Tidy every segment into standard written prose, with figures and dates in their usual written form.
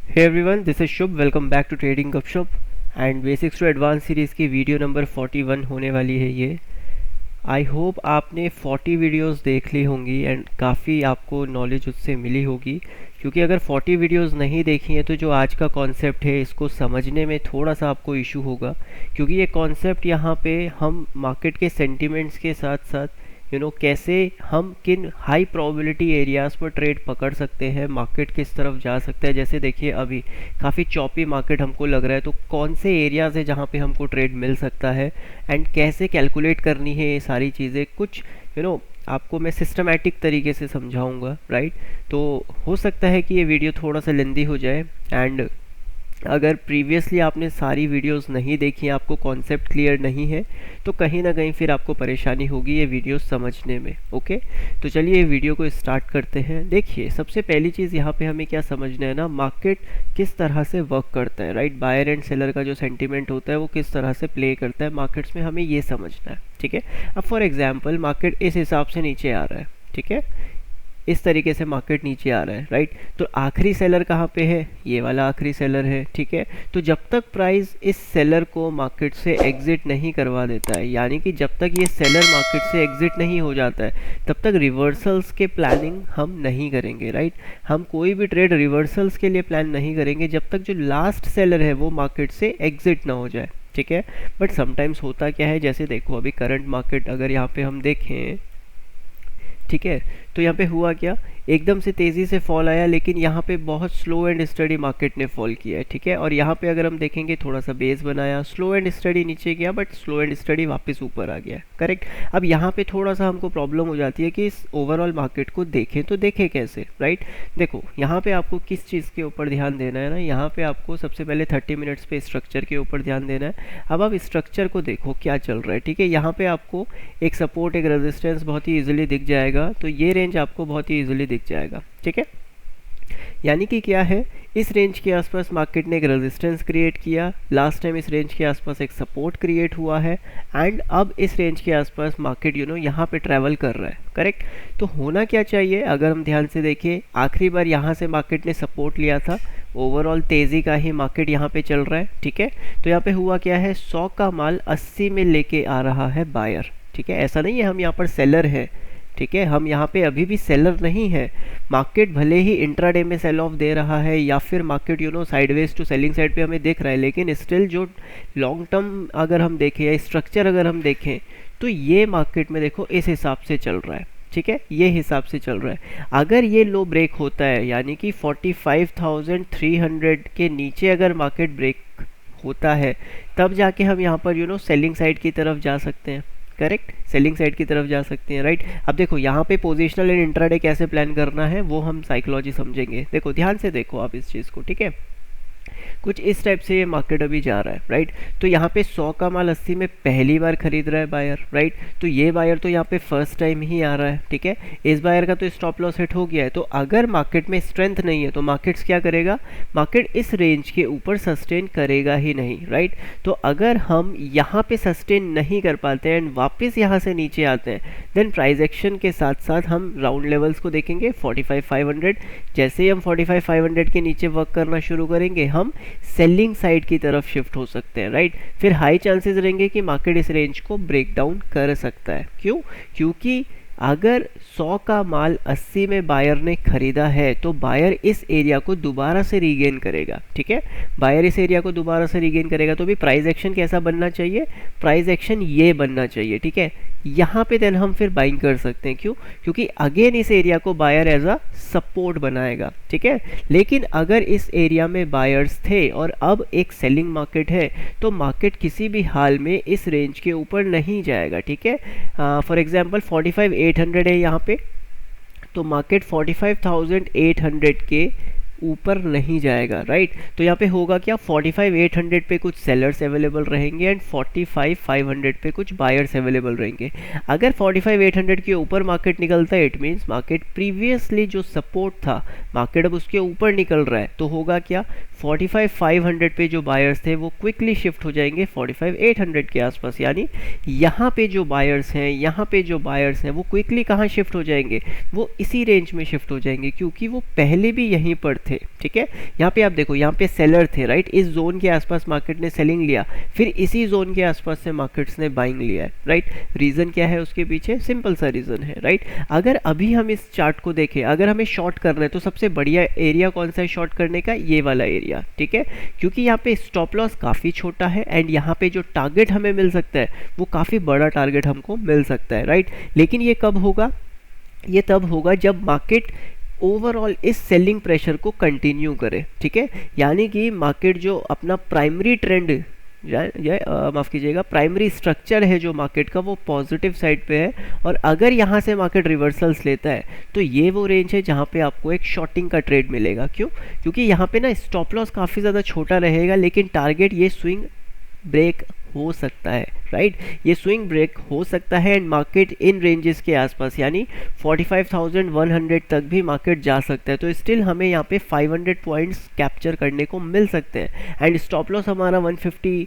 Hey everyone, this is Shubh. Welcome back to trading Gapshap and basics to advance series की video number 41 होने वाली है ये. आई होप आपने 40 वीडियोस देख ली होंगी एंड काफ़ी आपको नॉलेज उससे मिली होगी, क्योंकि अगर 40 वीडियोस नहीं देखी हैं तो जो आज का कॉन्सेप्ट है इसको समझने में थोड़ा सा आपको इशू होगा, क्योंकि ये कॉन्सेप्ट यहाँ पे हम मार्केट के सेंटिमेंट्स के साथ साथ कैसे हम किन हाई प्रोबेबिलिटी एरियाज़ पर ट्रेड पकड़ सकते हैं, मार्केट किस तरफ जा सकता है. जैसे देखिए अभी काफ़ी चॉपी मार्केट हमको लग रहा है, तो कौन से एरियाज़ है जहाँ पे हमको ट्रेड मिल सकता है एंड कैसे कैलकुलेट करनी है, ये सारी चीज़ें कुछ आपको मैं सिस्टमैटिक तरीके से समझाऊंगा. राइट, तो हो सकता है कि ये वीडियो थोड़ा सा लेंदी हो जाए एंड अगर प्रीवियसली आपने सारी वीडियोस नहीं देखी, आपको कॉन्सेप्ट क्लियर नहीं है, तो कहीं ना कहीं फिर आपको परेशानी होगी ये वीडियो समझने में. ओके, तो चलिए ये वीडियो को स्टार्ट करते हैं. देखिए सबसे पहली चीज़ यहाँ पे हमें क्या समझना है ना, मार्केट किस तरह से वर्क करता है. राइट, बायर एंड सेलर का जो सेंटीमेंट होता है वो किस तरह से प्ले करता है मार्केट्स में, हमें ये समझना है. ठीक है, अब फॉर एग्जाम्पल मार्केट इस हिसाब से नीचे आ रहा है. ठीक है, इस तरीके से मार्केट नीचे आ रहा है. राइट, तो आखिरी सेलर कहाँ पे है, ये वाला आखिरी सेलर है. ठीक है, तो जब तक प्राइस इस सेलर को मार्केट से एग्जिट नहीं करवा देता है, यानी कि जब तक ये सेलर मार्केट से एग्जिट नहीं हो जाता है, तब तक रिवर्सल्स के प्लानिंग हम नहीं करेंगे. राइट, हम कोई भी ट्रेड रिवर्सल्स के लिए प्लान नहीं करेंगे जब तक जो लास्ट सेलर है वो मार्केट से एग्जिट ना हो जाए. ठीक है, बट समटाइम्स होता क्या है, जैसे देखो अभी करंट मार्केट अगर यहाँ पे हम देखें, ठीक है, तो यहाँ पे हुआ क्या, एकदम से तेज़ी से फॉल आया, लेकिन यहाँ पे बहुत स्लो एंड स्टडी मार्केट ने फॉल किया है. ठीक है, और यहाँ पे अगर हम देखेंगे थोड़ा सा बेस बनाया, स्लो एंड स्टडी नीचे गया, बट स्लो एंड स्टडी वापस ऊपर आ गया. करेक्ट, अब यहाँ पे थोड़ा सा हमको प्रॉब्लम हो जाती है कि इस ओवरऑल मार्केट को देखें तो देखें कैसे. राइट, देखो यहाँ पे आपको किस चीज़ के ऊपर ध्यान देना है ना, यहाँ पे आपको सबसे पहले 30 मिनट्स पे स्ट्रक्चर के ऊपर ध्यान देना है. अब आप स्ट्रक्चर को देखो क्या चल रहा है. ठीक है, यहाँ पे आपको एक सपोर्ट एक रेजिस्टेंस बहुत ही ईजिली दिख जाएगा, तो ये रेंज आपको बहुत ही ईजिली दिख जाएगा. ठीक है, यानी कि क्या है, इस रेंज के आसपास मार्केट ने एक रेजिस्टेंस क्रिएट किया, लास्ट टाइम इस रेंज के आसपास एक सपोर्ट क्रिएट हुआ है एंड अब इस रेंज के आसपास मार्केट यहाँ पे ट्रैवल कर रहा है. करेक्ट, तो होना क्या चाहिए, अगर हम ध्यान से देखें, आखिरी बार यहाँ से मार्केट ने सपोर्ट लिया था, ओवरऑल तेज़ी का ही मार्केट यहाँ पे चल रहा है. ठीक है, तो यहाँ पे हुआ क्या है, 100 का माल 80 में लेके आ रहा है बायर. ठीक है, ऐसा नहीं है हम यहाँ पर सेलर है. ठीक है, हम यहाँ पे अभी भी सेलर नहीं है. मार्केट भले ही इंट्राडे में सेल ऑफ दे रहा है या फिर market sideways to selling side पे हमें दिख रहा है, लेकिन स्टिल जो लॉन्ग टर्म अगर हम देखें या स्ट्रक्चर अगर हम देखें, तो ये मार्केट में देखो इस हिसाब से चल रहा है. ठीक है, ये हिसाब से चल रहा है. अगर ये लो ब्रेक होता है, यानी कि 45,300 के नीचे अगर मार्केट ब्रेक होता है, तब जाके हम यहाँ पर सेलिंग साइड की तरफ जा सकते हैं. करेक्ट, सेलिंग साइड की तरफ जा सकते हैं. राइट, अब देखो यहाँ पे पोजिशनल एंड इंट्राडे कैसे प्लान करना है वो हम साइकोलॉजी समझेंगे. देखो ध्यान से देखो आप इस चीज़ को. ठीक है, कुछ इस टाइप से ये मार्केट अभी जा रहा है. राइट, तो यहाँ पे 100 का माल 80 में पहली बार खरीद रहा है बायर. राइट, तो ये बायर तो यहाँ पे फर्स्ट टाइम ही आ रहा है. ठीक है, इस बायर का तो स्टॉप लॉस हिट हो गया है, तो अगर मार्केट में स्ट्रेंथ नहीं है तो मार्केट्स क्या करेगा, मार्केट इस रेंज के ऊपर सस्टेन करेगा ही नहीं. राइट, तो अगर हम यहाँ पे सस्टेन नहीं कर पाते हैं एंड वापस यहाँ से नीचे आते हैं, देन प्राइस एक्शन के साथ साथ हम राउंड लेवल्स को देखेंगे. 45,500, जैसे ही हम 45,500 के नीचे वर्क करना शुरू करेंगे, हम सेलिंग साइड की तरफ शिफ्ट हो सकते हैं. राइट, फिर हाई चांसेस रहेंगे कि मार्केट इस रेंज को ब्रेक डाउन कर सकता है. क्यों, क्योंकि अगर 100 का माल 80 में बायर ने खरीदा है, तो बायर इस एरिया को दोबारा से रीगेन करेगा. ठीक है, बायर इस एरिया को दोबारा से रीगेन करेगा, तो भी प्राइस एक्शन कैसा बनना चाहिए, प्राइस एक्शन ये बनना चाहिए. ठीक है, यहाँ पे देन हम फिर बाइंग कर सकते हैं. क्यों, क्योंकि अगेन इस एरिया को बायर एज अ सपोर्ट बनाएगा. ठीक है, लेकिन अगर इस एरिया में बायर्स थे और अब एक सेलिंग मार्केट है, तो मार्केट किसी भी हाल में इस रेंज के ऊपर नहीं जाएगा. ठीक है, फॉर एग्जांपल 45,800 है यहाँ पे, तो मार्केट 45,800 के ऊपर नहीं जाएगा. राइट, तो यहाँ पे होगा क्या, 45,800 पे कुछ सेलर्स अवेलेबल रहेंगे एंड 45,500 पे कुछ बायर्स अवेलेबल रहेंगे. अगर 45,800 के ऊपर मार्केट निकलता है, इट मीन्स मार्केट प्रीवियसली जो सपोर्ट था, मार्केट अब उसके ऊपर निकल रहा है, तो होगा क्या, 45,500 पे जो बायर्स थे वो क्विकली शिफ्ट हो जाएंगे 45,800 के आसपास. यानी यहाँ पे जो बायर्स हैं, यहाँ पे जो बायर्स हैं, वो क्विकली कहाँ शिफ्ट हो जाएंगे, वो इसी रेंज में शिफ्ट हो जाएंगे, क्योंकि वो पहले भी यहीं पर थे, ठीक है। यहाँ पे आप देखो, यहाँ पे सेलर थे, राइट। इस जोन के आसपास मार्केट ने सेलिंग लिया, फिर इसी जोन के आसपास से मार्केट्स ने बाइंग लिया है, राइट। रीजन क्या है उसके पीछे? सिंपल सा रीजन है, राइट। अगर अभी हम इस चार्ट को देखें, अगर हमें शॉर्ट करना है तो सबसे बढ़िया एरिया कौन सा है शॉर्ट करने का? ये वाला एरिया, ठीक है, क्योंकि यहाँ पे स्टॉप लॉस काफी छोटा है एंड यहाँ पे जो टारगेट हमें मिल सकता है वो काफी बड़ा टारगेट हमको मिल सकता है, राइट। लेकिन ये कब होगा? ये तब होगा जब मार्केट ओवरऑल इस सेलिंग प्रेशर को कंटिन्यू करे, ठीक है। यानी कि मार्केट जो अपना प्राइमरी ट्रेंड माफ कीजिएगा, प्राइमरी स्ट्रक्चर है जो मार्केट का, वो पॉजिटिव साइड पे है, और अगर यहाँ से मार्केट रिवर्सल्स लेता है तो ये वो रेंज है जहाँ पे आपको एक शॉर्टिंग का ट्रेड मिलेगा। क्यों? क्योंकि यहाँ पे ना स्टॉप लॉस काफ़ी ज़्यादा छोटा रहेगा, लेकिन टारगेट ये स्विंग ब्रेक हो सकता है, राइट। ये स्विंग ब्रेक हो सकता है एंड मार्केट इन रेंजेस के आसपास यानी 45,100 तक भी मार्केट जा सकता है। तो स्टिल हमें यहाँ पे 500 पॉइंट्स कैप्चर करने को मिल सकते हैं एंड स्टॉप लॉस हमारा 150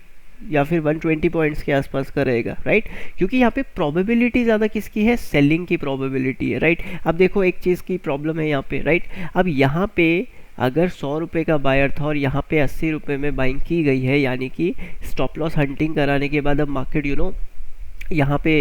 या फिर 120 पॉइंट्स के आसपास का रहेगा, राइट। क्योंकि यहाँ पे प्रोबेबिलिटी ज़्यादा किसकी है? सेलिंग की प्रोबेबिलिटी है, राइट। अब देखो एक चीज़ की प्रॉब्लम है यहाँ पे, राइट। अब यहाँ पे अगर 100 रुपये का बायर था और यहाँ पे 80 रुपये में बाइंग की गई है, यानी कि स्टॉप लॉस हंटिंग कराने के बाद अब मार्केट यहाँ पे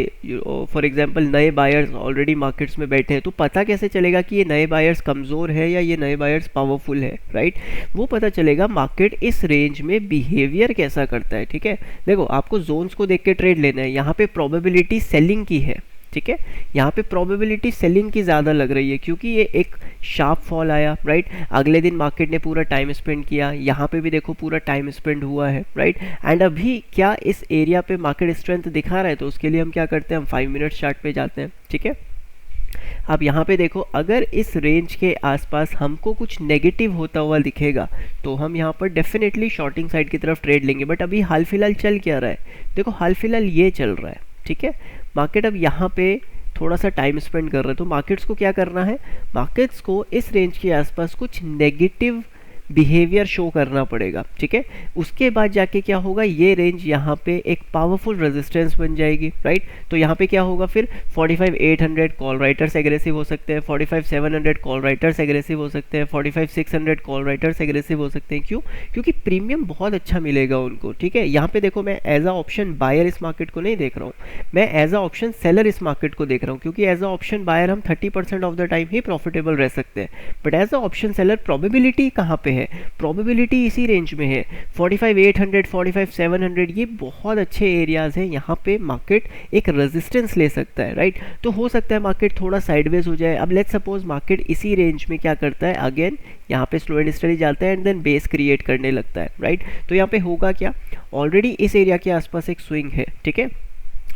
फॉर एग्जांपल नए बायर्स ऑलरेडी मार्केट्स में बैठे हैं, तो पता कैसे चलेगा कि ये नए बायर्स कमज़ोर है या ये नए बायर्स पावरफुल है, राइट। वो पता चलेगा मार्केट इस रेंज में बिहेवियर कैसा करता है, ठीक है। देखो आपको जोन्स को देख के ट्रेड लेना है, यहाँ पे प्रोबेबिलिटी सेलिंग की है, ठीक है। यहाँ पे प्रोबेबिलिटी सेलिंग की ज़्यादा लग रही है क्योंकि ये एक शार्प फॉल आया, राइट। अगले दिन मार्केट ने पूरा टाइम स्पेंड किया, यहाँ पे भी देखो पूरा टाइम स्पेंड हुआ है, राइट। एंड अभी क्या इस एरिया पे मार्केट स्ट्रेंथ दिखा रहा है, तो उसके लिए हम क्या करते हैं? हम 5 मिनट चार्ट पे जाते हैं, ठीक है। अब यहाँ पे देखो, अगर इस रेंज के आसपास हमको कुछ नेगेटिव होता हुआ दिखेगा तो हम यहाँ पर डेफिनेटली शॉर्टिंग साइड की तरफ ट्रेड लेंगे। बट अभी हाल फिलहाल चल क्या रहा है? देखो हाल फिलहाल ये चल रहा है, ठीक है। मार्केट अब यहाँ पे थोड़ा सा टाइम स्पेंड कर रहा है, तो मार्केट्स को क्या करना है? मार्केट्स को इस रेंज के आसपास कुछ नेगेटिव बिहेवियर शो करना पड़ेगा, ठीक है। उसके बाद जाके क्या होगा? ये रेंज यहाँ पे एक पावरफुल रेजिस्टेंस बन जाएगी, राइट। तो यहाँ पे क्या होगा फिर? 45,800 कॉल राइटर्स एग्रेसिव हो सकते हैं, 45,700 कॉल राइटर्स एग्रेसिव हो सकते हैं, 45,600 कॉल राइटर्स एग्रेसिव हो सकते हैं। क्यों? क्योंकि प्रीमियम बहुत अच्छा मिलेगा उनको, ठीक है। यहाँ पे देखो, मैं एज अ ऑप्शन बायर इस मार्केट को नहीं देख रहा हूँ, मैं एज अ ऑप्शन सेलर इस मार्केट को देख रहा हूँ, क्योंकि एज अ ऑप्शन बायर हम 30% ऑफ द टाइम ही प्रॉफिटेबल रह सकते हैं, but as a option seller probability कहाँ पे है? प्रोबेबिलिटी इसी रेंज में है, 45,800 45,700, ये बहुत अच्छे एरियाज हैं। यहाँ पे मार्केट एक रेजिस्टेंस ले सकता है, राइट। तो हो सकता है मार्केट थोड़ा साइडवेज हो जाए। अब लेट्स सपोज मार्केट इसी रेंज में क्या करता है? अगेन यहाँ पे स्लो एंड स्टडी जाता है एंड देन बेस क्रिएट करने लगता है, राइट। तो यहाँ पे होगा क्या? ऑलरेडी इस एरिया के आसपास एक स्विंग है, ठीक है।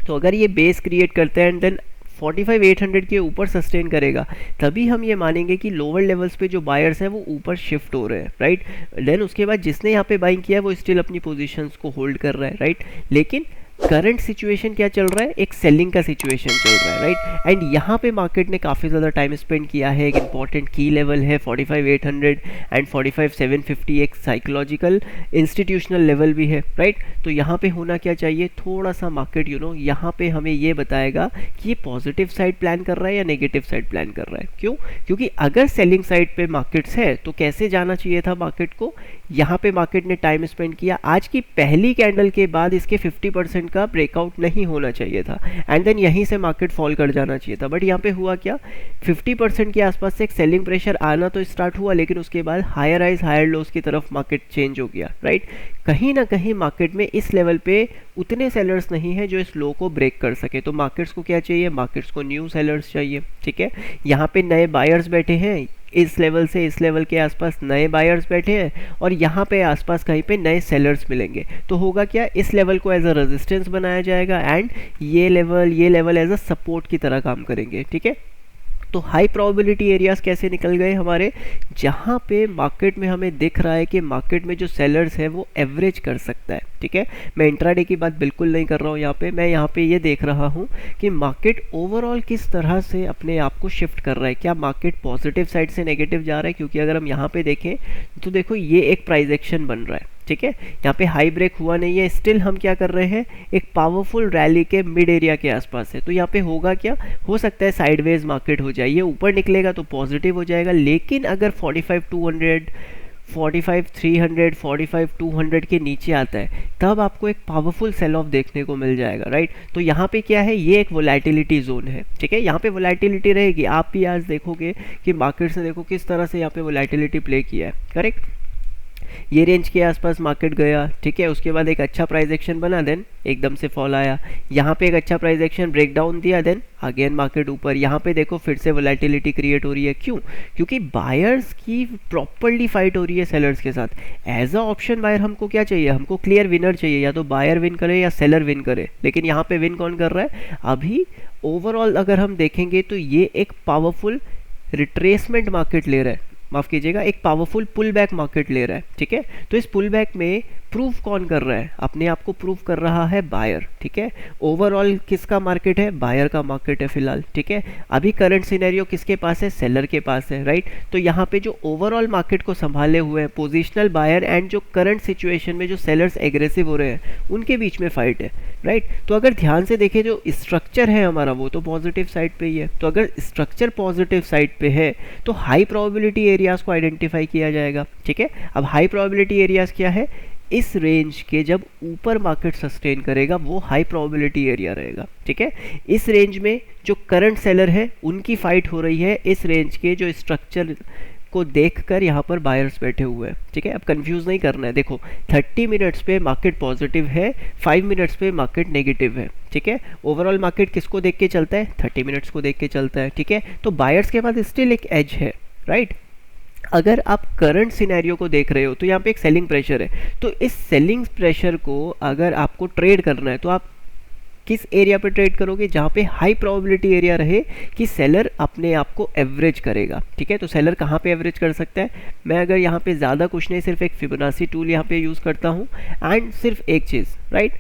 तो अगर ये बेस क्रिएट करता है एंड देन 45,800 के ऊपर सस्टेन करेगा, तभी हम ये मानेंगे कि लोअर लेवल्स पे जो बायर्स हैं वो ऊपर शिफ्ट हो रहे हैं, राइट। देन उसके बाद जिसने यहाँ पे बाइंग किया है वो स्टिल अपनी पोजीशंस को होल्ड कर रहा है, राइट। लेकिन करंट सिचुएशन क्या चल रहा है? एक सेलिंग का सिचुएशन चल रहा है, राइट। एंड यहाँ पे मार्केट ने काफ़ी ज़्यादा टाइम स्पेंड किया है। एक इंपॉर्टेंट की लेवल है 45,800 एंड 45,750, एक साइकोलॉजिकल इंस्टीट्यूशनल लेवल भी है, राइट। तो यहाँ पे होना क्या चाहिए? थोड़ा सा मार्केट यहाँ पे हमें ये बताएगा कि ये पॉजिटिव साइड प्लान कर रहा है या नेगेटिव साइड प्लान कर रहा है। क्यों? क्योंकि अगर सेलिंग साइड पे मार्केट्स है तो कैसे जाना चाहिए था मार्केट को? यहाँ पे मार्केट ने टाइम स्पेंड किया, आज की पहली कैंडल के बाद इसके 50% का ब्रेकआउट नहीं होना चाहिए था एंड देन यहीं से मार्केट फॉल कर जाना चाहिए था। बट यहाँ पे हुआ क्या? 50% के आसपास से एक सेलिंग प्रेशर आना तो स्टार्ट हुआ, लेकिन उसके बाद हायर हाइज हायर लोस की तरफ मार्केट चेंज हो गया, राइट। कहीं ना कहीं मार्केट में इस लेवल पे उतने सेलर्स नहीं है जो इस लो को ब्रेक कर सके। तो मार्केट्स को क्या चाहिए? मार्केट्स को न्यू सेलर्स चाहिए, ठीक है। यहाँ पे नए बायर्स बैठे हैं, इस लेवल से इस लेवल के आसपास नए बायर्स बैठे हैं और यहाँ पे आसपास कहीं पे नए सेलर्स मिलेंगे। तो होगा क्या? इस लेवल को एज अ रेजिस्टेंस बनाया जाएगा एंड ये लेवल एज अ सपोर्ट की तरह काम करेंगे, ठीक है। तो हाई प्रोबेबिलिटी एरियाज कैसे निकल गए हमारे? जहाँ पे मार्केट में हमें दिख रहा है कि मार्केट में जो सेलर्स है वो एवरेज कर सकता है, ठीक है। मैं इंट्राडे की बात बिल्कुल नहीं कर रहा हूँ यहाँ पे, मैं यहाँ पे ये देख रहा हूँ कि मार्केट ओवरऑल किस तरह से अपने आप को शिफ्ट कर रहा है। क्या मार्केट पॉजिटिव साइड से नेगेटिव जा रहा है? क्योंकि अगर हम यहाँ पे देखें तो देखो ये एक प्राइस एक्शन बन रहा है, ठीक है, यहाँ पे हाई ब्रेक हुआ नहीं है, स्टिल हम क्या कर रहे हैं, एक पावरफुल रैली के मिड एरिया के आसपास है। तो यहाँ पे होगा क्या, हो सकता है साइडवेज मार्केट हो जाए, ये ऊपर निकलेगा तो पॉजिटिव हो जाएगा, लेकिन अगर 45,200 45,300 45,200 के नीचे आता है तब आपको एक पावरफुल सेल ऑफ देखने को मिल जाएगा, राइट। तो यहाँ पे क्या है, ये एक वोलेटिलिटी जोन है, ठीक है, यहाँ पे वोलेटिलिटी रहेगी। आप भी आज देखोगे कि मार्केट्स ने देखो किस तरह से यहाँ पे वोलेटिलिटी प्ले किया है, करेक्ट। ये रेंज के आसपास मार्केट गया, ठीक है, उसके बाद एक अच्छा प्राइस एक्शन बना, देन एकदम से फॉल आया, यहाँ पे एक अच्छा प्राइस एक्शन ब्रेक डाउन दिया, देन अगेन मार्केट ऊपर। यहाँ पे देखो फिर से वोलेटिलिटी क्रिएट हो रही है, क्यों, क्योंकि बायर्स की प्रॉपर्ली फाइट हो रही है सेलर्स के साथ। एज अ ऑप्शन बायर हमको क्या चाहिए, हमको क्लियर विनर चाहिए, या तो बायर विन करे या सेलर विन करे, लेकिन यहाँ पे विन कौन कर रहा है अभी। ओवरऑल अगर हम देखेंगे तो ये एक पावरफुल रिट्रेसमेंट मार्केट ले रहा है, माफ कीजिएगा, एक पावरफुल पुल बैक मार्केट ले रहा है, ठीक है। तो इस पुल बैक में प्रूफ कौन कर रहा है, अपने आप को प्रूफ कर रहा है बायर, ठीक है। ओवरऑल किसका मार्केट है, बायर का मार्केट है फिलहाल, ठीक है। अभी करंट सिनेरियो किसके पास है, सेलर के पास है, राइट। तो यहाँ पे जो ओवरऑल मार्केट को संभाले हुए हैं पोजिशनल बायर एंड जो करंट सिचुएशन में जो सेलर्स एग्रेसिव हो रहे हैं उनके बीच में फाइट है, राइट। तो अगर ध्यान से देखें जो स्ट्रक्चर है हमारा वो तो पॉजिटिव साइड पे ही है। तो अगर स्ट्रक्चर पॉजिटिव साइड पे है तो हाई प्रोबेबिलिटी एरियाज को आइडेंटिफाई किया जाएगा, ठीक है। अब हाई प्रोबेबिलिटी एरियाज क्या है, इस रेंज के जब ऊपर मार्केट सस्टेन करेगा वो हाई प्रोबेबिलिटी एरिया रहेगा, ठीक है। इस रेंज में जो करंट सेलर है उनकी फाइट हो रही है इस रेंज के जो स्ट्रक्चर को देखकर यहाँ पर बायर्स बैठे हुए हैं, ठीक है। अब कंफ्यूज नहीं करना है, देखो 30 मिनट्स पे मार्केट पॉजिटिव है, 5 मिनट्स पे मार्केट नेगेटिव है, ठीक है। ओवरऑल मार्केट किसको देख के चलता है, 30 मिनट्स को देख के चलता है, ठीक है। तो बायर्स के पास स्टिल एक एज है, राइट। अगर आप करंट सिनेरियो को देख रहे हो तो यहाँ पे एक सेलिंग प्रेशर है, तो इस सेलिंग प्रेशर को अगर आपको ट्रेड करना है तो आप किस एरिया पे ट्रेड करोगे, जहाँ पे हाई प्रोबेबिलिटी एरिया रहे कि सेलर अपने आप को एवरेज करेगा, ठीक है। तो सेलर कहाँ पे एवरेज कर सकता है, मैं अगर यहाँ पे ज़्यादा कुछ नहीं सिर्फ एक फिबोनाची टूल यहाँ पे यूज़ करता हूँ एंड सिर्फ एक चीज़, राइट,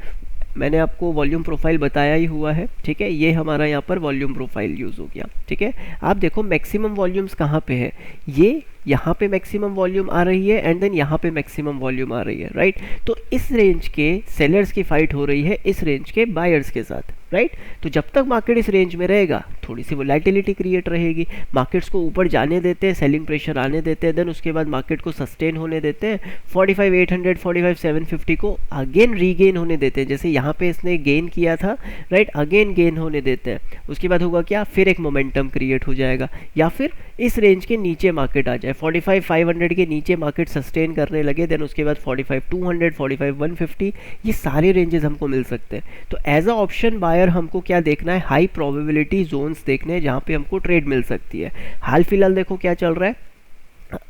मैंने आपको वॉल्यूम प्रोफाइल बताया ही हुआ है, ठीक है। ये हमारा यहाँ पर वॉल्यूम प्रोफाइल यूज़ हो गया, ठीक है। आप देखो मैक्सिमम वॉल्यूम्स कहाँ पे है, ये यहाँ पे मैक्सिमम वॉल्यूम आ रही है एंड देन यहाँ पे मैक्सिमम वॉल्यूम आ रही है, राइट। तो इस रेंज के सेलर्स की फाइट हो रही है इस रेंज के बायर्स के साथ, राइट। तो जब तक मार्केट इस रेंज में रहेगा थोड़ी सी वोलेटिलिटी क्रिएट रहेगी, मार्केट्स को ऊपर जाने देते हैं, सेलिंग प्रेशर आने देते हैं, देन उसके बाद मार्केट को सस्टेन होने देते हैं, 45,800 45,750 को अगेन रीगेन होने देते हैं, जैसे यहाँ पे इसने गेन किया था, राइट, अगेन गेन होने देते हैं। उसके बाद होगा क्या, फिर एक मोमेंटम क्रिएट हो जाएगा, या फिर इस रेंज के नीचे मार्केट आ जाए, 45,500 के नीचे मार्केट सस्टेन करने लगे, देन उसके बाद 45,200 45,150 ये सारे रेंजेस हमको मिल सकते हैं। तो एज अ ऑप्शन बायर हमको क्या देखना है, हाई प्रोबेबिलिटी जोन्स देखने हैं जहाँ पे हमको ट्रेड मिल सकती है। हाल फिलहाल देखो क्या चल रहा है,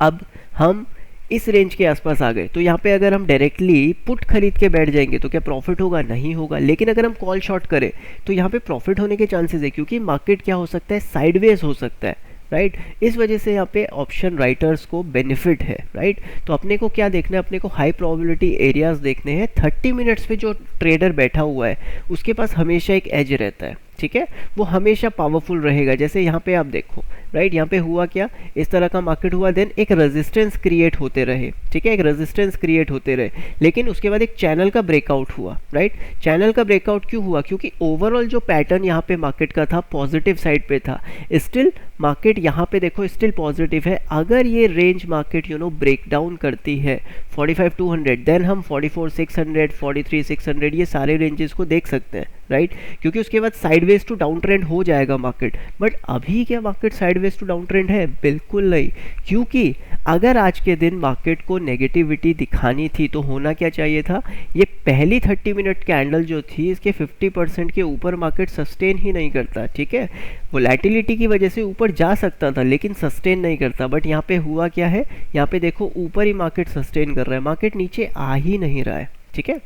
अब हम इस रेंज के आसपास आ गए, तो यहाँ पे अगर हम डायरेक्टली पुट खरीद के बैठ जाएंगे तो क्या प्रॉफिट होगा, नहीं होगा। लेकिन अगर हम कॉल शॉर्ट करें तो यहाँ पे प्रॉफिट होने के चांसेस है, क्योंकि मार्केट क्या हो सकता है, साइडवेज हो सकता है, राइट। इस वजह से यहाँ पे ऑप्शन राइटर्स को बेनिफिट है, राइट। तो अपने को क्या देखना है, अपने को हाई प्रोबेबिलिटी एरियाज देखने हैं। 30 मिनट्स पे जो ट्रेडर बैठा हुआ है उसके पास हमेशा एक एज रहता है, ठीक है, वो हमेशा पावरफुल रहेगा। जैसे यहाँ पे आप देखो, राइट, यहाँ पे हुआ क्या, इस तरह का मार्केट हुआ, देन एक रेजिस्टेंस क्रिएट होते रहे, ठीक है, एक रेजिस्टेंस क्रिएट होते रहे, लेकिन उसके बाद एक चैनल का ब्रेकआउट हुआ, राइट। चैनल का ब्रेकआउट क्यों हुआ, क्योंकि ओवरऑल जो पैटर्न यहाँ पे मार्केट का था पॉजिटिव साइड पे था, स्टिल मार्केट यहाँ पे देखो स्टिल पॉजिटिव है। अगर ये रेंज मार्केट ब्रेक डाउन करती है 45,200, देन हम 44,600 43,600 ये सारे रेंजेस को देख सकते हैं, राइट, क्योंकि उसके बाद साइडवेज टू डाउन ट्रेंड हो जाएगा मार्केट। बट अभी क्या market sideways to down trend है, बिल्कुल नहीं, क्योंकि अगर आज के दिन मार्केट को नेगेटिविटी दिखानी थी तो होना क्या चाहिए था, ये पहली 30 मिनट कैंडल जो थी इसके 50% के ऊपर मार्केट सस्टेन ही नहीं करता, ठीक है। वोलेटिलिटी की वजह से ऊपर जा सकता था लेकिन सस्टेन नहीं करता। बट यहाँ पे हुआ क्या है, यहाँ पे देखो ऊपर ही मार्केट सस्टेन कर रहा है, मार्केट नीचे आ ही नहीं रहा है, ठीक है।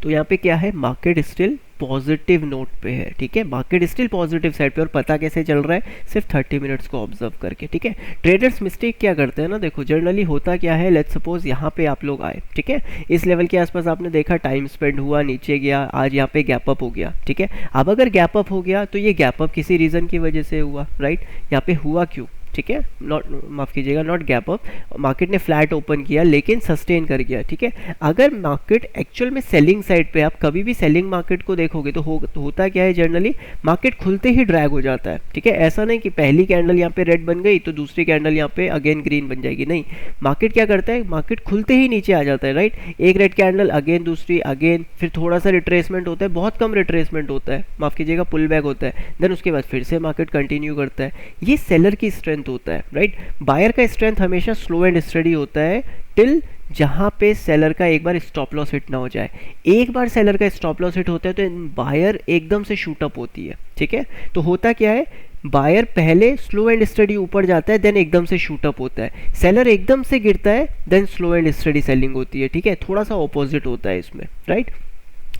तो यहाँ पे क्या है, मार्केट स्टिल पॉजिटिव नोट पे है, ठीक है, मार्केट स्टिल पॉजिटिव साइड पे। और पता कैसे चल रहा है, सिर्फ 30 मिनट्स को ऑब्जर्व करके, ठीक है। ट्रेडर्स मिस्टेक क्या करते हैं ना, देखो जनरली होता क्या है, लेट्स सपोज यहाँ पे आप लोग आए, ठीक है, इस लेवल के आसपास आपने देखा टाइम स्पेंड हुआ, नीचे गया, आज यहाँ पे गैप अप हो गया, ठीक है। अब अगर गैप अप हो गया तो ये गैप अप किसी रीजन की वजह से हुआ, राइट, यहाँ पे हुआ क्यों, ठीक है, माफ़ कीजिएगा, नॉट गैप अप, मार्केट ने फ्लैट ओपन किया लेकिन सस्टेन कर गया, ठीक है। अगर मार्केट एक्चुअल में सेलिंग साइड पे, आप कभी भी सेलिंग मार्केट को देखोगे तो होता क्या है, जनरली मार्केट खुलते ही ड्रैग हो जाता है, ठीक है। ऐसा नहीं कि पहली कैंडल यहाँ पे रेड बन गई तो दूसरी कैंडल यहाँ पे अगेन ग्रीन बन जाएगी, नहीं, मार्केट क्या करता है, मार्केट खुलते ही नीचे आ जाता है, राइट। एक रेड कैंडल, अगेन दूसरी, अगेन, फिर थोड़ा सा रिट्रेसमेंट होता है, बहुत कम रिट्रेसमेंट होता है, माफ़ कीजिएगा, पुल बैक होता है, देन उसके बाद फिर से मार्केट कंटिन्यू करता है। ये सेलर की स्ट्रेंथ होता है, राइट। बायर का स्ट्रेंथ हमेशा स्लो एंड स्टडी होता है टिल जहाँ पे सेलर का एक बार स्टॉप लॉस हिट ना हो जाए। एक बार सेलर का स्टॉप लॉस हिट होता है तो बायर एकदम से शूट अप होती है, ठीक है। तो होता क्या है, बायर पहले स्लो एंड स्टडी ऊपर जाता है, देन एकदम से शूट अप होता है, सेलर एकदम से गिरता है, then slow and steady selling होती है, ठीक है। थोड़ा सा ऑपोजिट होता है इसमें, राइट।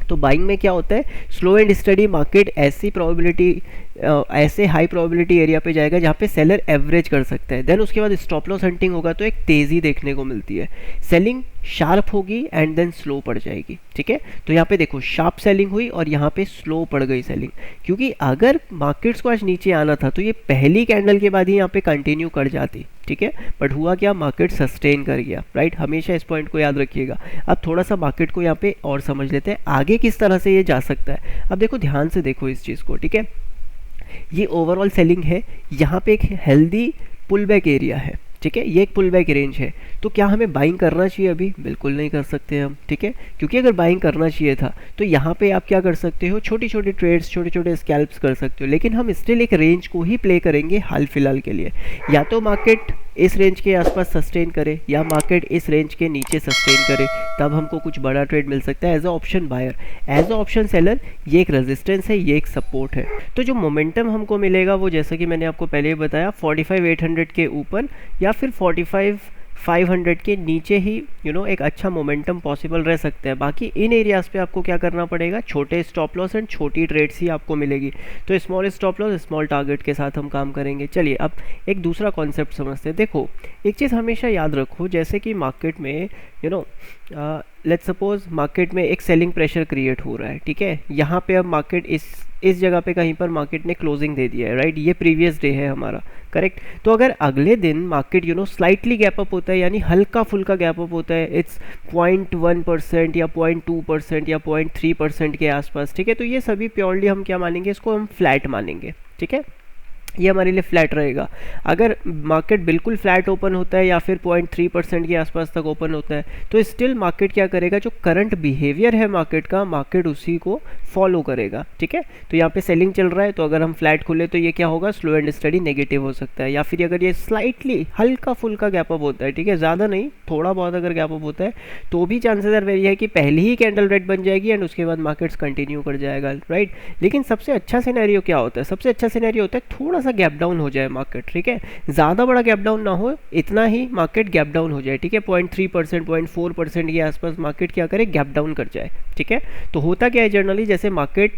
तो बाइंग में क्या होता है, स्लो एंड स्टडी मार्केट ऐसी प्रोबेबिलिटी, ऐसे हाई प्रोबेबिलिटी एरिया पे जाएगा जहाँ पे सेलर एवरेज कर सकता है, देन उसके बाद स्टॉप लॉस हंटिंग होगा तो एक तेज़ी देखने को मिलती है, सेलिंग शार्प होगी एंड देन स्लो पड़ जाएगी, ठीक है। तो यहाँ पे देखो शार्प सेलिंग हुई और यहाँ पे स्लो पड़ गई सेलिंग, क्योंकि अगर मार्केट्स को आज नीचे आना था तो ये पहली कैंडल के बाद ही यहाँ पे कंटिन्यू कर जाती, ठीक है। बट हुआ क्या, मार्केट सस्टेन कर गया, राइट। हमेशा इस पॉइंट को याद रखिएगा। अब थोड़ा सा मार्केट को यहाँ पे और समझ लेते हैं, आगे किस तरह से ये जा सकता है। अब देखो, ध्यान से देखो इस चीज़ को, ठीक है। ये ओवरऑल सेलिंग है, यहाँ पे एक हेल्दी पुल बैक एरिया है, ठीक है, ये एक पुल बैक रेंज है। तो क्या हमें बाइंग करना चाहिए अभी? बिल्कुल नहीं कर सकते हम, ठीक है, क्योंकि अगर बाइंग करना चाहिए था तो यहाँ पे आप क्या कर सकते हो, छोटी छोटी ट्रेड्स, छोटे छोटे स्कैल्प्स कर सकते हो, लेकिन हम स्टिल एक रेंज को ही प्ले करेंगे हाल फिलहाल के लिए। या तो मार्केट इस रेंज के आसपास सस्टेन करे या मार्केट इस रेंज के नीचे सस्टेन करे, तब हमको कुछ बड़ा ट्रेड मिल सकता है as a option buyer. As a option seller ये एक रेजिस्टेंस है, ये एक सपोर्ट है। तो जो मोमेंटम हमको मिलेगा वो, जैसा कि मैंने आपको पहले ही बताया, 45,800 के ऊपर या फिर 45,500 के नीचे ही एक अच्छा मोमेंटम पॉसिबल रह सकता है। बाकी इन एरियाज़ पे आपको क्या करना पड़ेगा, छोटे स्टॉप लॉस एंड छोटी ट्रेड्स ही आपको मिलेगी। तो small stop loss small target के साथ हम काम करेंगे। चलिए अब एक दूसरा कॉन्सेप्ट समझते हैं। देखो, एक चीज़ हमेशा याद रखो, जैसे कि मार्केट में लेट्स सपोज मार्केट में एक सेलिंग प्रेशर क्रिएट हो रहा है, ठीक है। यहाँ पे अब मार्केट इस जगह पे कहीं पर मार्केट ने क्लोजिंग दे दिया है, राइट। ये प्रीवियस डे है हमारा, करेक्ट। तो अगर अगले दिन मार्केट स्लाइटली गैप अप होता है, यानी हल्का फुल्का गैप अप होता है, इट्स 0.1% या 0.2% या 0.3% के आसपास, ठीक है। तो ये सभी प्योरली हम क्या मानेंगे, इसको हम फ्लैट मानेंगे, ठीक है। ये हमारे लिए फ्लैट रहेगा। अगर मार्केट बिल्कुल फ्लैट ओपन होता है या फिर 0.3% के आसपास तक ओपन होता है तो स्टिल मार्केट क्या करेगा, जो करंट बिहेवियर है मार्केट का, मार्केट उसी को फॉलो करेगा, ठीक है। तो यहाँ पे सेलिंग चल रहा है, तो अगर हम फ्लैट खुले तो ये क्या होगा, स्लो एंड स्टडी नेगेटिव हो सकता है। या फिर अगर ये स्लाइटली हल्का फुल्का गैप अप होता है, ठीक है, ज़्यादा नहीं, थोड़ा बहुत अगर गैप अप होता है तो भी चांसेस आर वेरी है कि पहली ही कैंडल रेड बन जाएगी एंड उसके बाद मार्केट्स कंटिन्यू कर जाएगा, राइट। लेकिन सबसे अच्छा सिनेरियो क्या होता है, सबसे अच्छा सिनेरियो होता है थोड़ा सा गैप डाउन हो जाए मार्केट, ठीक है। ज़्यादा बड़ा गैप डाउन ना हो, इतना ही मार्केट गैप डाउन हो जाए, ठीक है। 0.3%, 0.4% के आसपास मार्केट क्या करे, गैप डाउन कर जाए, ठीक है। तो होता क्या है जनरली, जैसे मार्केट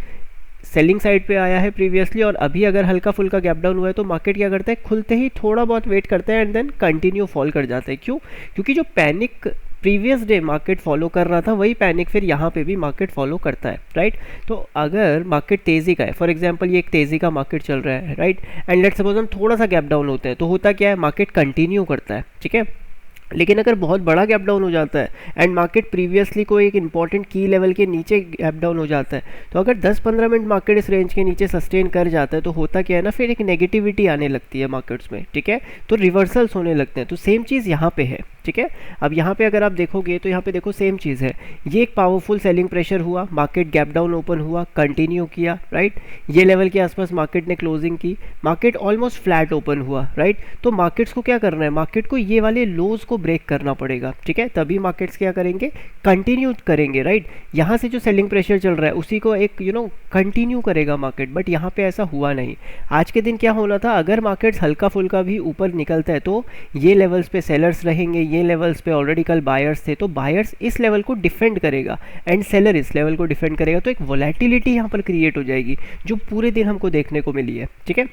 सेलिंग साइड पे आया है प्रीवियसली और अभी अगर हल्का फुल्का गैप डाउन हुआ है तो मार्केट क्या करता है, खुलते ही थोड़ा बहुत वेट करता है एंड देन कंटिन्यू फॉल कर जाता है। क्यों? क्योंकि जो panic previous day market follow कर रहा था वही पैनिक फिर यहाँ पे भी मार्केट फॉलो करता है, राइट। तो अगर मार्केट तेज़ी का है, फॉर एग्जांपल ये एक तेज़ी का मार्केट चल रहा है, राइट, एंड लेट्स सपोज हम थोड़ा सा गैप डाउन होता है तो होता क्या है, मार्केट कंटिन्यू करता है, ठीक है। लेकिन अगर बहुत बड़ा गैप डाउन हो जाता है एंड मार्केट प्रीवियसली कोई एक इंपॉर्टेंट की लेवल के नीचे गैप डाउन हो जाता है, तो अगर 10-15 मिनट मार्केट इस रेंज के नीचे सस्टेन कर जाता है तो होता क्या है ना, फिर एक नेगेटिविटी आने लगती है मार्केट्स में, ठीक है। तो रिवर्सल्स होने लगते हैं। तो सेम चीज़ यहाँ पे है, ठीक है। अब यहाँ पे अगर आप देखोगे तो यहाँ पे देखो सेम चीज़ है, ये एक पावरफुल सेलिंग प्रेशर हुआ, मार्केट गैप डाउन ओपन हुआ, कंटिन्यू किया, राइट। ये लेवल के आसपास मार्केट ने क्लोजिंग की, मार्केट ऑलमोस्ट फ्लैट ओपन हुआ, राइट। तो मार्केट्स को क्या करना है, मार्केट को ये वाले लोज को ब्रेक करना पड़ेगा, ठीक है, तभी मार्केट्स क्या करेंगे, कंटिन्यू करेंगे, राइट। यहाँ से जो सेलिंग प्रेशर चल रहा है उसी को एक कंटिन्यू करेगा मार्केट, बट यहाँ पे ऐसा हुआ नहीं। आज के दिन क्या होना था, अगर मार्केट्स हल्का फुल्का भी ऊपर निकलता है तो ये लेवल्स पे सेलर्स रहेंगे, ये लेवल्स पे ऑलरेडी कल बायर्स थे, तो बायर्स इस लेवल को डिफेंड करेगा एंड सेलर इस लेवल को डिफेंड करेगा। तो एक वोलेटिलिटी यहाँ पर क्रिएट हो जाएगी जो पूरे दिन हमको देखने को मिली है, ठीक है।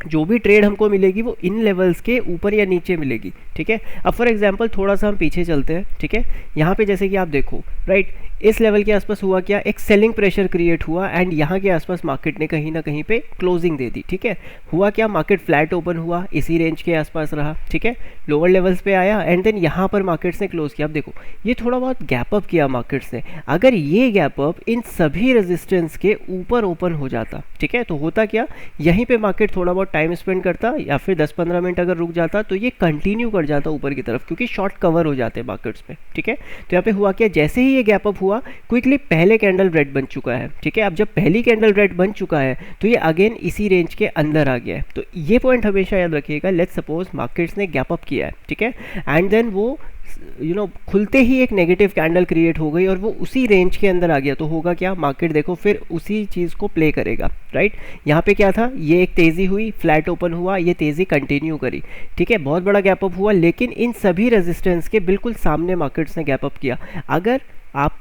जो भी ट्रेड हमको मिलेगी वो इन लेवल्स के ऊपर या नीचे मिलेगी, ठीक है। अब फॉर एग्जांपल थोड़ा सा हम पीछे चलते हैं, ठीक है। यहाँ पे जैसे कि आप देखो, राइट, इस लेवल के आसपास हुआ क्या, एक सेलिंग प्रेशर क्रिएट हुआ एंड यहाँ के आसपास मार्केट ने कहीं ना कहीं पे क्लोजिंग दे दी, ठीक है। हुआ क्या, मार्केट फ्लैट ओपन हुआ, इसी रेंज के आसपास रहा, ठीक है, लोअर लेवल्स पे आया एंड देन यहाँ पर मार्केट्स ने क्लोज किया। अब देखो ये थोड़ा बहुत गैप अप किया मार्केट्स ने, अगर ये गैप अप इन सभी रेजिस्टेंस के ऊपर ओपन हो जाता, ठीक है, तो होता क्या, यहीं पे मार्केट थोड़ा बहुत टाइम स्पेंड करता या फिर 10-15 मिनट अगर रुक जाता तो ये कंटिन्यू कर जाता ऊपर की तरफ, क्योंकि शॉर्ट कवर हो जाते मार्केट्स में, ठीक है। तो यहाँ पे हुआ क्या, जैसे ही ये गैप अप हुआ क्विकली पहले कैंडल रेड बन चुका है, ठीक है। अब जब पहली कैंडल रेड बन चुका है तो ये अगेन इसी रेंज के अंदर आ गया है। तो ये पॉइंट हमेशा याद रखिएगा, लेट्स सपोज मार्केट्स ने गैप अप किया है, ठीक है, एंड देन वो खुलते ही एक नेगेटिव कैंडल क्रिएट हो गई और वो उसी रेंज के अंदर आ गया, तो होगा क्या, मार्केट देखो फिर उसी चीज़ को प्ले करेगा, राइट। यहाँ पे क्या था, ये एक तेज़ी हुई, फ्लैट ओपन हुआ, ये तेज़ी कंटिन्यू करी, ठीक है, बहुत बड़ा गैप अप हुआ, लेकिन इन सभी रेजिस्टेंस के बिल्कुल सामने मार्केट्स ने गैप अप किया। अगर आप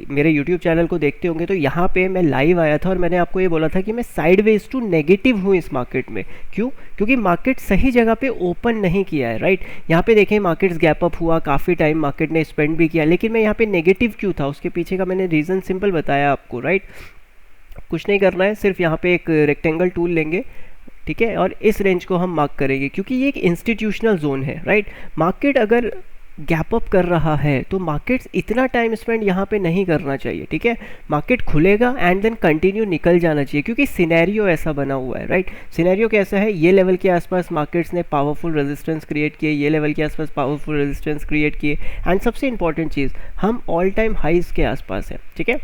मेरे YouTube चैनल को देखते होंगे तो यहाँ पे मैं लाइव आया था और मैंने आपको ये बोला था कि मैं साइडवेज टू नेगेटिव हूँ इस मार्केट में। क्यों, क्योंकि मार्केट सही जगह पे ओपन नहीं किया है, राइट। यहाँ पे देखें मार्केट्स गैप अप हुआ, काफ़ी टाइम मार्केट ने स्पेंड भी किया, लेकिन मैं यहाँ पे नेगेटिव क्यों था, उसके पीछे का मैंने रीज़न सिंपल बताया आपको, राइट। कुछ नहीं करना है, सिर्फ यहाँ पे एक रेक्टेंगल टूल लेंगे, ठीक है, और इस रेंज को हम मार्क करेंगे क्योंकि ये एक इंस्टीट्यूशनल जोन है, राइट। मार्केट अगर गैप अप कर रहा है तो मार्केट्स इतना टाइम स्पेंड यहाँ पे नहीं करना चाहिए, ठीक है। मार्केट खुलेगा एंड देन कंटिन्यू निकल जाना चाहिए, क्योंकि सिनेरियो ऐसा बना हुआ है, राइट। सिनेरियो कैसा है, ये लेवल के आसपास मार्केट्स ने पावरफुल रेजिस्टेंस क्रिएट किए, ये लेवल के आसपास पावरफुल रेजिस्टेंस क्रिएट किए, एंड सबसे इंपॉर्टेंट चीज़, हम ऑल टाइम हाइज के आसपास है, ठीक है।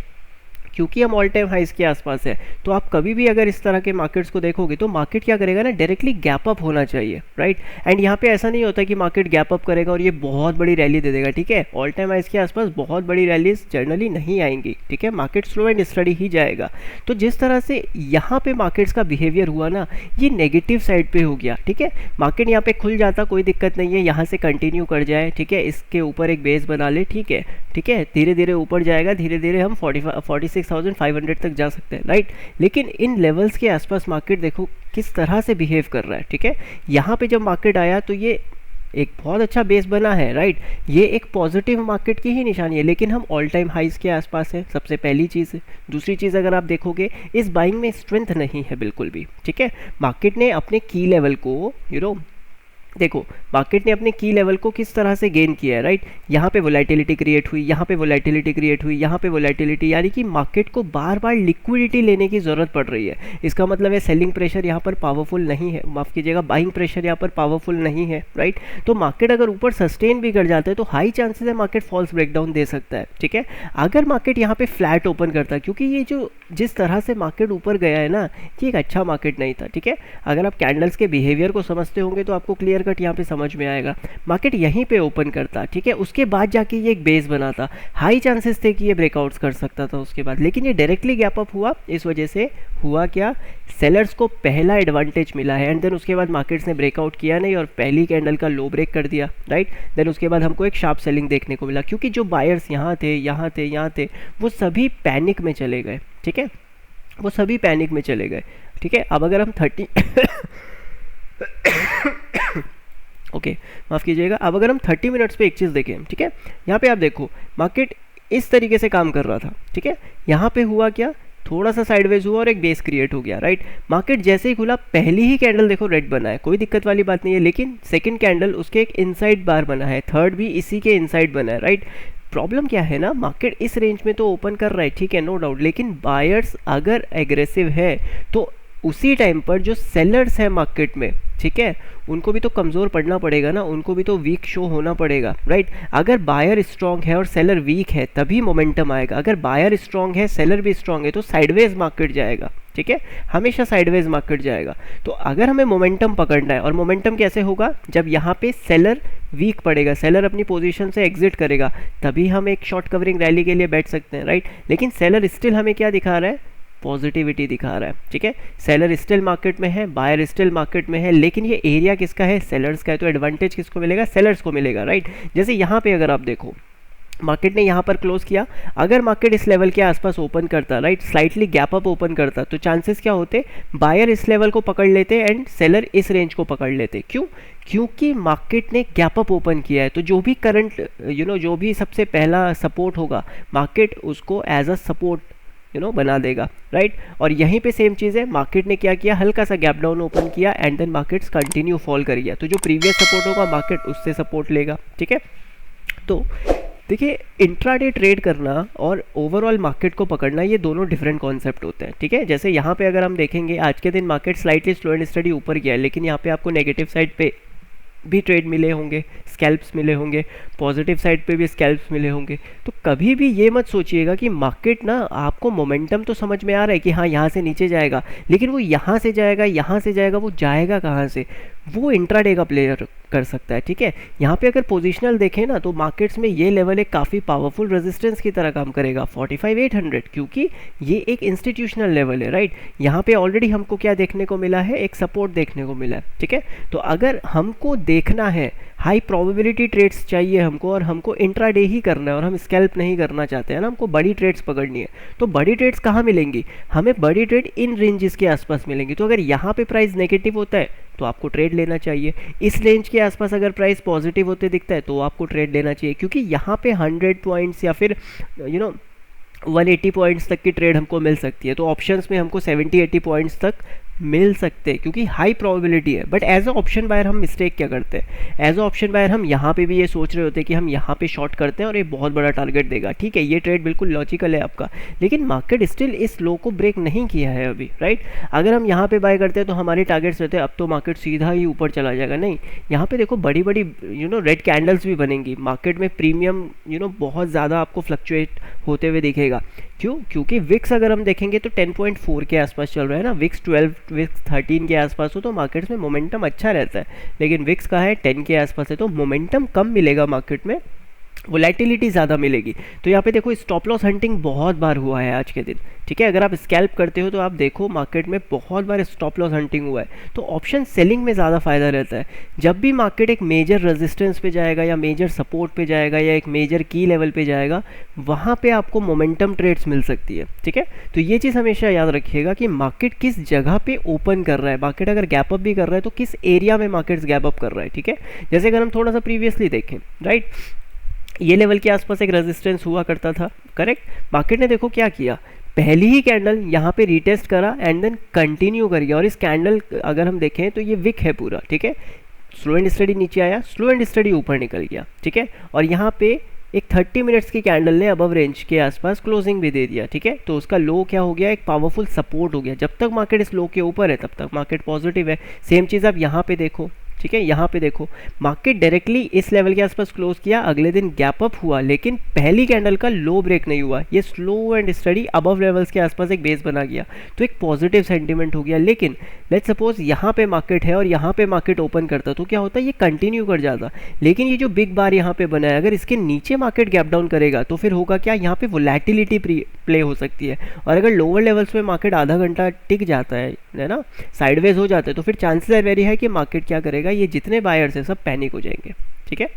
क्योंकि हम ऑल टाइम हाइज के आसपास है तो आप कभी भी अगर इस तरह के मार्केट्स को देखोगे तो मार्केट क्या करेगा ना, डायरेक्टली गैप अप होना चाहिए, राइट। एंड यहाँ पे ऐसा नहीं होता कि मार्केट गैप अप करेगा और ये बहुत बड़ी रैली दे देगा, ठीक है। ऑल टाइम हाइज के आसपास बहुत बड़ी रैलीज जनरली नहीं आएंगी, ठीक है, मार्केट स्लो एंड स्टडी ही जाएगा। तो जिस तरह से यहाँ पे मार्केट्स का बिहेवियर हुआ ना, ये नेगेटिव साइड पे हो गया, ठीक है। मार्केट यहाँ पे खुल जाता कोई दिक्कत नहीं है, यहाँ से कंटिन्यू कर जाए, ठीक है, इसके ऊपर एक बेस बना ले, ठीक है, ठीक है, धीरे धीरे ऊपर जाएगा, धीरे धीरे हम 46,500 तक जा सकते हैं, राइट। लेकिन इन लेवल्स के आसपास मार्केट देखो किस तरह से बिहेव कर रहा है, ठीक है। यहाँ पे जब मार्केट आया तो ये एक बहुत अच्छा बेस बना है, राइट। ये एक पॉजिटिव मार्केट की ही निशानी है, लेकिन हम ऑल टाइम हाइज के आसपास है, सबसे पहली चीज़ है। दूसरी चीज़ अगर आप देखोगे, इस बाइंग में स्ट्रेंथ नहीं है बिल्कुल भी, ठीक है। मार्केट ने अपने की लेवल को देखो, मार्केट ने अपने की लेवल को किस तरह से गेन किया है, राइट। यहाँ पे वोलेटिलिटी क्रिएट हुई, यहाँ पे वोलेटिलिटी क्रिएट हुई, यहाँ पे वोलेटिलिटी, यानी कि मार्केट को बार बार लिक्विडिटी लेने की ज़रूरत पड़ रही है। इसका मतलब है सेलिंग प्रेशर यहाँ पर पावरफुल नहीं है, माफ़ कीजिएगा, बाइंग प्रेशर यहाँ पर पावरफुल नहीं है, राइट। तो मार्केट अगर ऊपर सस्टेन भी कर जाता है तो हाई चांसेस है मार्केट फॉल्स ब्रेकडाउन दे सकता है, ठीक है। अगर मार्केट यहाँ पे फ्लैट ओपन करता है, क्योंकि ये जो जिस तरह से मार्केट ऊपर गया है ना, ये एक अच्छा मार्केट नहीं था, ठीक है। अगर आप कैंडल्स के बिहेवियर को समझते होंगे तो आपको क्लियर कट यहाँ पे समझ में आएगा। मार्केट यहीं पे ओपन करता, ठीक है, उसके बाद जाके ये एक बेस बनाता, हाई चांसेस थे कि ये ब्रेकआउट्स कर सकता था उसके बाद, लेकिन ये डायरेक्टली गैप अप हुआ। इस वजह से हुआ क्या, सेलर्स को पहला एडवांटेज मिला है एंड देन उसके बाद मार्केट्स ने ब्रेकआउट किया नहीं और पहली कैंडल का लो ब्रेक कर दिया, राइट। देन उसके बाद हमको एक शार्प सेलिंग देखने को मिला, क्योंकि जो बायर्स यहाँ थे यहाँ थे यहाँ थे वो सभी पैनिक में चले गए, ठीक है, वो सभी पैनिक में चले गए, ठीक है। अब अगर हम 30 ओके माफ़ कीजिएगा, अब अगर हम 30 मिनट्स पे एक चीज़ देखें, ठीक है, यहाँ पे आप देखो मार्केट इस तरीके से काम कर रहा था, ठीक है। यहाँ पे हुआ क्या, थोड़ा सा साइडवेज हुआ और एक बेस क्रिएट हो गया, राइट। मार्केट जैसे ही खुला पहली ही कैंडल देखो रेड बना है, कोई दिक्कत वाली बात नहीं है, लेकिन सेकंड कैंडल उसके एक इनसाइड बार बना है, थर्ड भी इसी के इनसाइड बना है, राइट। प्रॉब्लम क्या है ना, मार्केट इस रेंज में तो ओपन कर रहा है, ठीक है, नो डाउट, लेकिन बायर्स अगर एग्रेसिव है तो उसी टाइम पर जो सेलर्स है मार्केट में, ठीक है, उनको भी तो कमज़ोर पड़ना पड़ेगा ना, उनको भी तो वीक शो होना पड़ेगा, राइट। अगर बायर स्ट्रांग है और सेलर वीक है तभी मोमेंटम आएगा, अगर बायर स्ट्रांग है सेलर भी स्ट्रांग है तो साइडवेज मार्केट जाएगा, ठीक है, हमेशा साइडवेज मार्केट जाएगा। तो अगर हमें मोमेंटम पकड़ना है, और मोमेंटम कैसे होगा, जब यहाँ पे सेलर वीक पड़ेगा, सेलर अपनी पोजीशन से एग्जिट करेगा, तभी हम एक शॉर्ट कवरिंग रैली के लिए बैठ सकते हैं, राइट। लेकिन सेलर स्टिल हमें क्या दिखा रहा है, पॉजिटिविटी दिखा रहा है, ठीक है। सेलर स्टिल मार्केट में है, बायर स्टिल मार्केट में है, लेकिन ये एरिया किसका है, सेलर्स का है, तो एडवांटेज किसको मिलेगा, सेलर्स को मिलेगा, राइट। जैसे यहाँ पे अगर आप देखो मार्केट ने यहाँ पर क्लोज किया, अगर मार्केट इस लेवल के आसपास ओपन करता, right, slightly gap up open करता, तो चांसेस क्या होते, बायर इस लेवल को पकड़ लेते एंड सेलर इस रेंज को पकड़ लेते। क्यों, क्योंकि मार्केट ने गैप अप ओपन किया है, तो जो भी करंट जो भी सबसे पहला सपोर्ट होगा मार्केट उसको एज अ सपोर्ट बना देगा, राइट। और यहीं पे सेम चीज़ है, मार्केट ने क्या किया, हल्का सा गैप डाउन ओपन किया and then markets continue fall कर गया, तो जो प्रीवियस सपोर्ट होगा मार्केट उससे सपोर्ट लेगा, ठीक है। तो देखिए, इंट्राडे ट्रेड करना और ओवरऑल मार्केट को पकड़ना ये दोनों डिफरेंट कॉन्सेप्ट होते हैं, ठीक है। जैसे यहाँ पे अगर हम देखेंगे आज के दिन market slightly slow and study ऊपर गया है, लेकिन यहाँ पे आपको नेगेटिव साइड पे भी ट्रेड मिले होंगे, स्कैल्प्स मिले होंगे, पॉजिटिव साइड पे भी स्कैल्प्स मिले होंगे। तो कभी भी ये मत सोचिएगा कि मार्केट ना, आपको मोमेंटम तो समझ में आ रहा है कि हाँ यहाँ से नीचे जाएगा, लेकिन वो यहाँ से जाएगा, यहाँ से जाएगा, वो जाएगा कहाँ से, वो इंट्राडे का प्लेयर कर सकता है, ठीक है। यहाँ पे अगर पोजिशनल देखें ना, तो मार्केट्स में ये लेवल एक काफ़ी पावरफुल रेजिस्टेंस की तरह काम करेगा 45,800, क्योंकि ये एक इंस्टीट्यूशनल लेवल है, राइट। यहाँ पे ऑलरेडी हमको क्या देखने को मिला है, एक सपोर्ट देखने को मिला है, ठीक है। तो अगर हमको देखना है, हाई प्रोबेबिलिटी ट्रेड्स चाहिए हमको, और हमको इंट्राडे ही करना है, और हम स्कैल्प नहीं करना चाहते हैं ना, हमको बड़ी ट्रेड्स पकड़नी है, तो बड़ी ट्रेड्स कहाँ मिलेंगी, हमें बड़ी ट्रेड इन रेंजेस के आसपास मिलेंगी। तो अगर यहाँ पे प्राइस नेगेटिव होता है तो आपको ट्रेड लेना चाहिए, इस रेंज के आसपास अगर प्राइस पॉजिटिव होते दिखता है तो आपको ट्रेड लेना चाहिए, क्योंकि यहाँ पे 100 पॉइंट्स या फिर 180 पॉइंट्स तक की ट्रेड हमको मिल सकती है। तो ऑप्शंस में हमको 70-80 पॉइंट्स तक मिल सकते हैं, क्योंकि हाई प्रोबेबिलिटी है। But as a option buyer हम मिस्टेक क्या करते हैं, एज अ ऑप्शन बायर हम यहाँ पे भी ये सोच रहे होते हैं कि हम यहाँ पे शॉर्ट करते हैं और ये बहुत बड़ा टारगेट देगा, ठीक है, ये ट्रेड बिल्कुल लॉजिकल है आपका, लेकिन मार्केट स्टिल इस लो को ब्रेक नहीं किया है अभी, राइट। अगर हम यहाँ पे बाय करते हैं तो हमारे टारगेट्स रहते हैं अब तो मार्केट सीधा ही ऊपर चला जाएगा, नहीं, यहाँ पे देखो बड़ी बड़ी रेड कैंडल्स भी बनेंगी मार्केट में, प्रीमियम बहुत ज़्यादा आपको फ्लक्चुएट होते हुए दिखेगा। क्यों, क्योंकि विक्स अगर हम देखेंगे तो 10.4 के आसपास चल रहा है ना, विक्स 12, विक्स 13 के आसपास हो तो मार्केट्स में मोमेंटम अच्छा रहता है, लेकिन विक्स का है 10 के आसपास है तो मोमेंटम कम मिलेगा मार्केट में, वोलेटिलिटी ज़्यादा मिलेगी। तो यहाँ पे देखो स्टॉप लॉस हंटिंग बहुत बार हुआ है आज के दिन, ठीक है। अगर आप स्कैल्प करते हो तो आप देखो मार्केट में बहुत बार स्टॉप लॉस हंटिंग हुआ है, तो ऑप्शन सेलिंग में ज़्यादा फायदा रहता है। जब भी मार्केट एक मेजर रेजिस्टेंस पे जाएगा या मेजर सपोर्ट पे जाएगा या एक मेजर की लेवल पे जाएगा, वहाँ पे आपको मोमेंटम ट्रेड्स मिल सकती है, ठीक है। तो ये चीज़ हमेशा याद रखिएगा कि मार्केट किस जगह पे ओपन कर रहा है, मार्केट अगर गैप अप भी कर रहा है तो किस एरिया में मार्केट्स गैप अप कर रहा है, ठीक है। जैसे अगर हम थोड़ा सा प्रीवियसली देखें, राइट, ये लेवल के आसपास एक रेजिस्टेंस हुआ करता था, करेक्ट। मार्केट ने देखो क्या किया, पहली ही कैंडल यहाँ पे रीटेस्ट करा एंड देन कंटिन्यू कर गया, और इस कैंडल अगर हम देखें तो ये विक है पूरा, ठीक है। स्लो एंड स्टडी नीचे आया, स्लो एंड स्टडी ऊपर निकल गया, ठीक है। और यहाँ पे एक 30 मिनट्स की कैंडल ने अबव रेंज के आसपास क्लोजिंग भी दे दिया, ठीक है। तो उसका लो क्या हो गया, एक पावरफुल सपोर्ट हो गया। जब तक मार्केट इस लो के ऊपर है तब तक मार्केट पॉजिटिव है। सेम चीज़ आप यहाँ पे देखो, ठीक है, यहाँ पे देखो मार्केट डायरेक्टली इस लेवल के आसपास क्लोज किया, अगले दिन गैप अप हुआ, लेकिन पहली कैंडल का लो ब्रेक नहीं हुआ, ये slow and study above levels के आसपास एक बेस बना गया, तो एक पॉजिटिव सेंटीमेंट हो गया। लेकिन लेट्स सपोज यहाँ पे मार्केट है और यहाँ पे मार्केट ओपन करता तो क्या होता है, ये कंटिन्यू कर जाता, लेकिन ये जो बिग बार यहाँ पे बना है, अगर इसके नीचे मार्केट गैप डाउन करेगा तो फिर होगा क्या, यहाँ पे वोलेटिलिटी प्ले हो सकती है, और अगर लोअर लेवल्स पे मार्केट आधा घंटा टिक जाता है ना, साइडवेज हो जाता है, तो फिर चांसेस वेरी है कि मार्केट क्या करेगा, ये जितने बायर्स हैं सब पैनिक हो जाएंगे, ठीक है।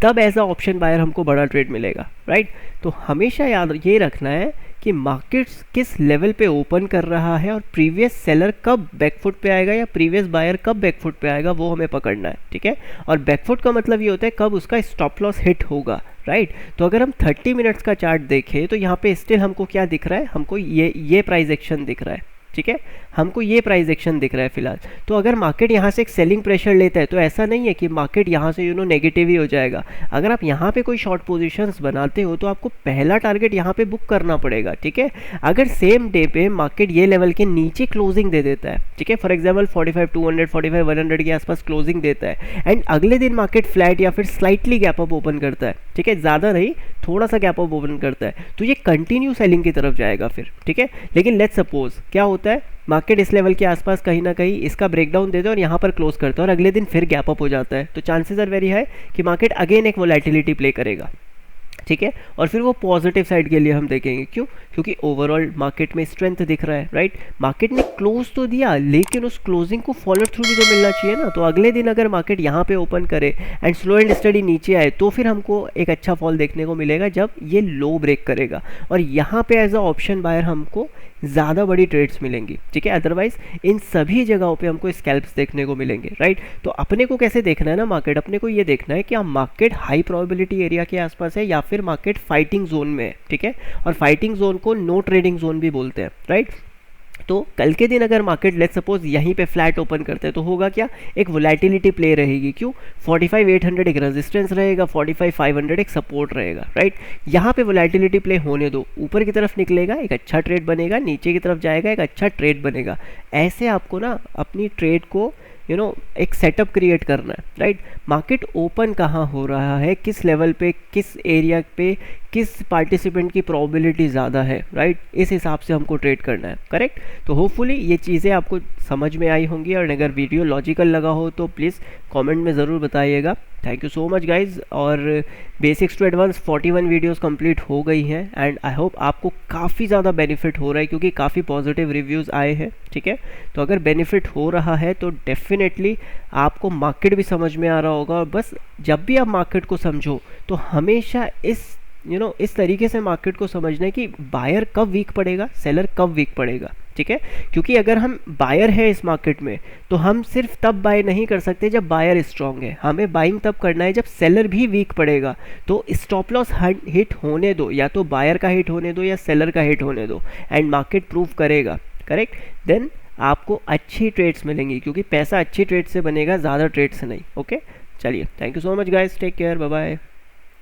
तब ऐसा ऑप्शन बायर हमको बड़ा ट्रेड मिलेगा, राइट। तो हमेशा याद ये रखना है कि मार्केट किस लेवल पे ओपन कर रहा है और प्रीवियस सेलर कब बैकफुट पे आएगा या प्रीवियस बायर कब बैकफुट पे आएगा, वो हमें पकड़ना है, ठीक है। और बैकफुट का मतलब ये होता है कब उसका स्टॉप लॉस हिट होगा, राइट। तो अगर हम 30 मिनट्स का चार्ट देखें तो यहाँ पे स्टिल हमको क्या दिख रहा है, हमको ये प्राइस एक्शन दिख रहा है, ठीक है, हमको ये प्राइस एक्शन दिख रहा है फिलहाल। तो अगर मार्केट यहाँ से एक सेलिंग प्रेशर लेता है तो ऐसा नहीं है कि मार्केट यहाँ से नेगेटिव ही हो जाएगा। अगर आप यहाँ पे कोई शॉर्ट पोजीशंस बनाते हो तो आपको पहला टारगेट यहाँ पे बुक करना पड़ेगा, ठीक है। अगर सेम डे पे मार्केट ये लेवल के नीचे क्लोजिंग दे देता है, ठीक है, फॉर एग्जाम्पल 45,200 45,100 के आसपास क्लोजिंग देता है एंड अगले दिन मार्केट फ्लैट या फिर स्लाइटली गैप अप ओपन करता है, ठीक है, ज़्यादा नहीं, थोड़ा सा गैप अप ओपन करता है, तो ये कंटिन्यू सेलिंग की तरफ जाएगा फिर, ठीक है। लेकिन लेट्स सपोज क्या होता है, मार्केट इस लेवल के आसपास कहीं ना कहीं इसका ब्रेकडाउन देता है और यहाँ पर क्लोज करता है और अगले दिन फिर गैप अप हो जाता है, तो चांसेस आर वेरी हाई कि मार्केट अगेन एक वोलेटिलिटी प्ले करेगा। ठीक है, और फिर वो पॉजिटिव साइड के लिए हम देखेंगे। क्यों? क्योंकि ओवरऑल मार्केट में स्ट्रेंथ दिख रहा है, राइट। मार्केट ने क्लोज तो दिया, लेकिन उस क्लोजिंग को फॉलो थ्रू भी तो मिलना चाहिए ना। तो अगले दिन अगर मार्केट यहाँ पे ओपन करे एंड स्लो एंड स्टडी नीचे आए, तो फिर हमको एक अच्छा फॉल देखने को मिलेगा जब ये लो ब्रेक करेगा, और यहाँ पे एज अ ऑप्शन बायर हमको ज़्यादा बड़ी ट्रेड्स मिलेंगी, ठीक है। अदरवाइज इन सभी जगहों पे हमको स्कैल्प्स देखने को मिलेंगे, राइट। तो अपने को कैसे देखना है ना मार्केट, अपने को ये देखना है कि आप मार्केट हाई प्रोबेबिलिटी एरिया के आसपास है या फिर मार्केट फाइटिंग जोन में है, ठीक है। और फाइटिंग जोन को नो ट्रेडिंग जोन भी बोलते हैं, राइट। तो कल के दिन अगर मार्केट लेट्स सपोज यहीं पे फ्लैट ओपन करते हैं, तो होगा क्या, एक वोलेटिलिटी प्ले रहेगी। क्यों? 45,800 एक रेजिस्टेंस रहेगा, 45,500 एक सपोर्ट रहेगा, राइट। यहाँ पे वोलेटिलिटी प्ले होने दो, ऊपर की तरफ निकलेगा एक अच्छा ट्रेड बनेगा, नीचे की तरफ जाएगा एक अच्छा ट्रेड बनेगा। ऐसे आपको ना अपनी ट्रेड को एक सेटअप क्रिएट करना है, राइट। मार्केट ओपन कहाँ हो रहा है, किस लेवल पे, किस एरिया पे, किस पार्टिसिपेंट की प्रोबेबिलिटी ज़्यादा है, राइट, इस हिसाब से हमको ट्रेड करना है, करेक्ट। तो होपफुली ये चीज़ें आपको समझ में आई होंगी, और अगर वीडियो लॉजिकल लगा हो तो प्लीज़ कमेंट में ज़रूर बताइएगा। Thank you so much guys. और basics to advance 41 videos complete हो गई हैं, एंड आई होप आपको काफ़ी ज़्यादा बेनिफिट हो रहा है, क्योंकि काफ़ी पॉजिटिव रिव्यूज़ आए हैं, ठीक है। तो अगर बेनिफिट हो रहा है तो डेफिनेटली आपको मार्केट भी समझ में आ रहा होगा। और बस जब भी आप मार्केट को समझो तो हमेशा इस तरीके से मार्केट को समझना है कि बायर कब वीक पड़ेगा, सेलर कब वीक पड़ेगा, ठीक है। क्योंकि अगर हम बायर है इस मार्केट में, तो हम सिर्फ तब बाय नहीं कर सकते जब बायर स्ट्रांग है, हमें बाइंग तब करना है जब सेलर भी वीक पड़ेगा। तो स्टॉप लॉस हिट होने दो, या तो बायर का हिट होने दो या सेलर का हिट होने दो, एंड मार्केट प्रूव करेगा, करेक्ट। देन आपको अच्छी ट्रेड्स मिलेंगी, क्योंकि पैसा अच्छी ट्रेड से बनेगा, ज़्यादा ट्रेड से नहीं। ओके, चलिए, thank you so much guys, take care, bye bye.